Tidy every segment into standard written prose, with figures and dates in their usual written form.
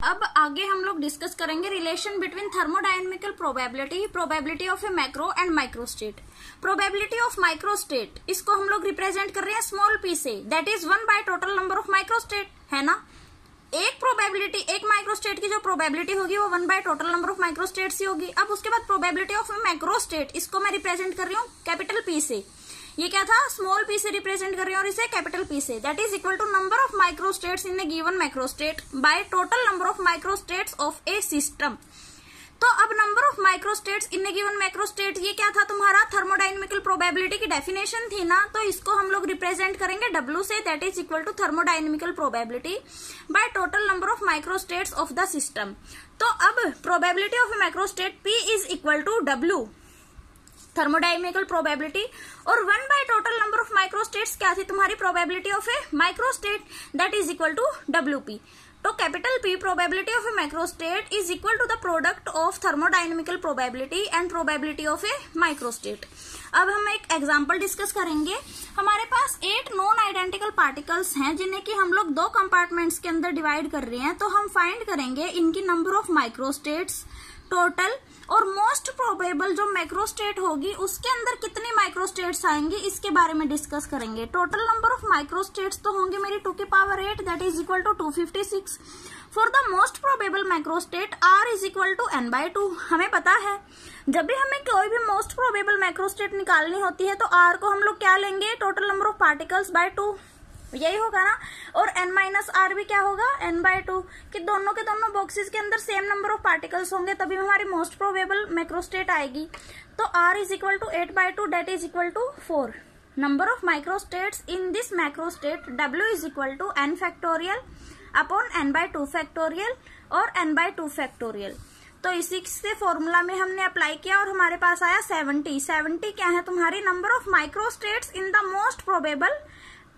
अब आगे हम लोग डिस्कस करेंगे relation between thermodynamical probability of A macro and microstate. Probability of microstate, इसको हम लोग रिप्रेजेंट कर रहे हैं स्मॉल पी से, that is 1 by total number of microstate, है ना। एक प्रोबेबिलिटी, एक माइक्रोस्टेट की जो प्रोबेबिलिटी होगी वो 1 by total number of microstates ही होगी। अब उसके बाद प्रोबेबिलिटी ऑफ मैक्रोस्टेट, इसको मैं रिप्रेजेंट कर रही हूँ कैपिटल पी से। ये क्या था, स्मॉल पी से रिप्रेजेंट कर रही हूँ और इसे कैपिटल पी से, that is equal to number of microstates in a given microstate by total number of microstates of a system. तो अब number of microstates in a given microstate, ये क्या था तुम्हारा, थर्मोडायनेमिकल प्रोबेबिलिटी की डेफिनेशन थी ना, तो इसको हम लोग रिप्रेजेंट करेंगे W से, that is equal to thermodynamical probability by total number of microstates of the system. तो अब probability of microstate P is equal to W, thermodynamical probability, और 1 by total number of microstates क्या थी तुम्हारी, probability of a microstate, that is equal to WP। तो capital P probability of a microstate is equal to the product of thermodynamical probability and probability of a microstate. अब हम एक example discuss करेंगे। हमारे पास 8 non identical particles हैं जिन्हें कि हम लोग 2 कंपार्टमेंट्स के अंदर डिवाइड कर रहे हैं। तो हम फाइंड करेंगे इनकी नंबर ऑफ माइक्रोस्टेट्स टोटल, और मोस्ट प्रोबेबल जो माइक्रोस्टेट होगी उसके अंदर कितनी माइक्रोस्टेट्स आएंगे इसके बारे में डिस्कस करेंगे। टोटल नंबर ऑफ माइक्रोस्टेट्स तो होंगे मेरी 2 की power 8, that is equal to 256। For the most probable microstate R is equal to n/2। हमें पता है जब भी हमें कोई भी मोस्ट प्रोबेबल माइक्रोस्टेट निकालनी होती है तो R को हम लोग क्या लेंगे, total number of particles by 2, यही होगा ना। और n-r भी क्या होगा, n/2, कि दोनों के दोनों बॉक्सेस के अंदर सेम नंबर ऑफ पार्टिकल्स होंगे तभी हमारी मोस्ट प्रोबेबल माइक्रोस्टेट आएगी। तो r is equal to 8/2, that is equal to 4। Number of microstates in this microstate W is equal to n factorial upon n/2 factorial और n/2 factorial. तो इसी से formula में हमने अप्लाई किया और हमारे पास आया 70। 70 क्या है तुम्हारी, number of microstates in the most probable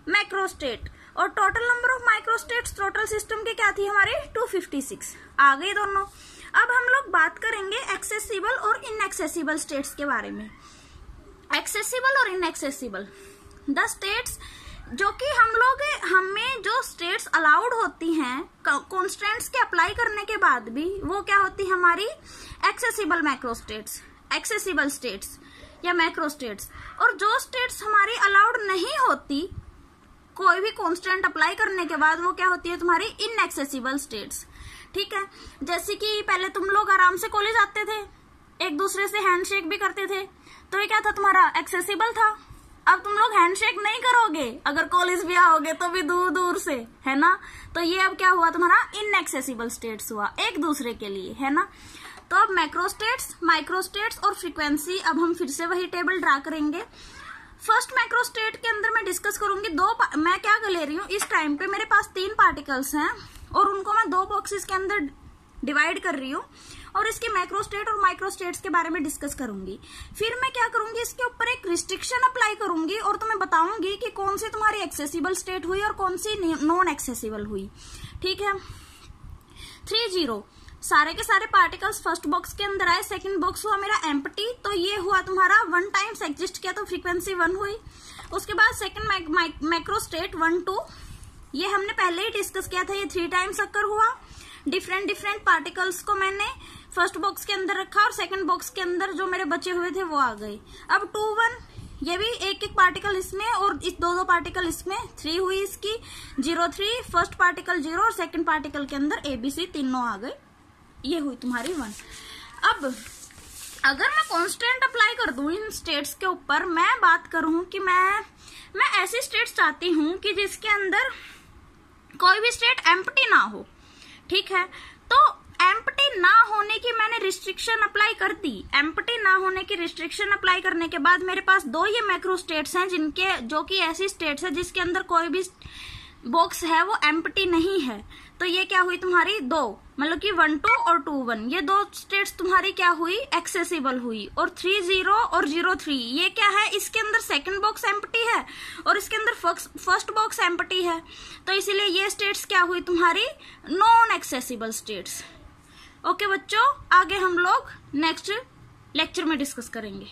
microstate, और total number of microstates total system के क्या थी हमारे 256। आ गए दोनों। अब हम लोग बात करेंगे एक्सेसिबल और इनएक्सेसिबल स्टेट्स के बारे में। एक्सेसिबल और इनएक्सेसिबल, द स्टेट्स जो कि हमें जो स्टेट्स अलाउड होती हैं कॉन्स्टेंट्स के अप्लाई करने के बाद भी, वो क्या होती है हमारी एक्सेसिबल माइक्रोस्टेट्स, एक्सेसिबल स्टेट्स या माइक्रोस्टेट्स। और जो स्टेट्स हमारी अलाउड नहीं होती कोई भी कांस्टेंट अप्लाई करने के बाद, वो क्या होती है तुम्हारी इनएक्सेसिबल स्टेट्स। ठीक है, जैसे कि पहले तुम लोग आराम से कॉलेज आते थे, एक दूसरे से हैंडशेक भी करते थे, तो ये क्या था तुम्हारा, एक्सेसिबल था। अब तुम लोग हैंडशेक नहीं करोगे, अगर कॉलेज भी आओगे तो भी दूर दूर से, है ना। तो ये अब क्या हुआ तुम्हारा, इनएक्सेसिबल स्टेट्स हुआ एक दूसरे के लिए, है ना। तो अब मैक्रोस्टेट्स, माइक्रोस्टेट्स और फ्रीक्वेंसी, अब हम फिर से वही टेबल ड्रा करेंगे। फर्स्ट माइक्रोस्टेट के अंदर मैं डिस्कस करूंगी मैं क्या ले रही हूँ, इस टाइम पे मेरे पास 3 पार्टिकल्स हैं और उनको मैं 2 बॉक्सेस के अंदर डिवाइड कर रही हूँ और इसके मैक्रोस्टेट और माइक्रोस्टेट्स के बारे में डिस्कस करूंगी। फिर मैं क्या करूंगी, इसके ऊपर एक रिस्ट्रिक्शन अप्लाई करूंगी और तुम्हें बताऊंगी कि कौन सी तुम्हारी एक्सेसिबल स्टेट हुई और कौन सी नॉन एक्सेसिबल हुई। ठीक है, 3-0 सारे के सारे पार्टिकल्स फर्स्ट बॉक्स के अंदर आए, सेकंड बॉक्स हुआ मेरा एम्प्टी, तो ये हुआ तुम्हारा 1 टाइम्स एग्जिस्ट किया तो फ्रीक्वेंसी 1 हुई। उसके बाद सेकंड माइक्रोस्टेट 1-2, ये हमने पहले ही डिस्कस किया था, ये 3 टाइम्स अक्कर हुआ। डिफरेंट पार्टिकल्स को मैंने फर्स्ट बॉक्स के अंदर रखा और सेकंड बॉक्स के अंदर जो मेरे बचे हुए थे वो आ गए। अब 2-1, ये भी एक पार्टिकल इसमें और इस 2 पार्टिकल इसमें, 3 हुई इसकी, 0-3, फर्स्ट पार्टिकल 0 और सेकंड पार्टिकल के अंदर ABC तीनों आ गए, ये हुई तुम्हारी 1। अब अगर मैं कांस्टेंट अप्लाई कर दूं इन स्टेट्स के ऊपर, मैं बात करूं कि मैं ऐसी स्टेट्स चाहती हूं कि जिसके अंदर कोई भी स्टेट एम्प्टी ना हो। ठीक है, तो एम्प्टी ना होने की मैंने रिस्ट्रिक्शन अप्लाई कर दी। एम्प्टी ना होने की रिस्ट्रिक्शन अप्लाई करने के बाद मेरे पास 2 ये मैक्रो स्टेट्स हैं जो कि ऐसी स्टेट्स है जिसके अंदर कोई भी बॉक्स है वो एम्प्टी नहीं है। तो ये क्या हुई तुम्हारी 2, मतलब कि 1-2 और 2-1, ये 2 स्टेट्स तुम्हारी क्या हुई, एक्सेसिबल हुई। और 3-0 और 0-3, ये क्या है, इसके अंदर सेकंड बॉक्स एम्प्टी है और इसके अंदर फर्स्ट बॉक्स एम्प्टी है, तो इसीलिए ये स्टेट्स क्या हुई तुम्हारी नॉन एक्सेसिबल स्टेट्स। ओके बच्चों, आगे हम लोग नेक्स्ट लेक्चर में डिस्कस करेंगे।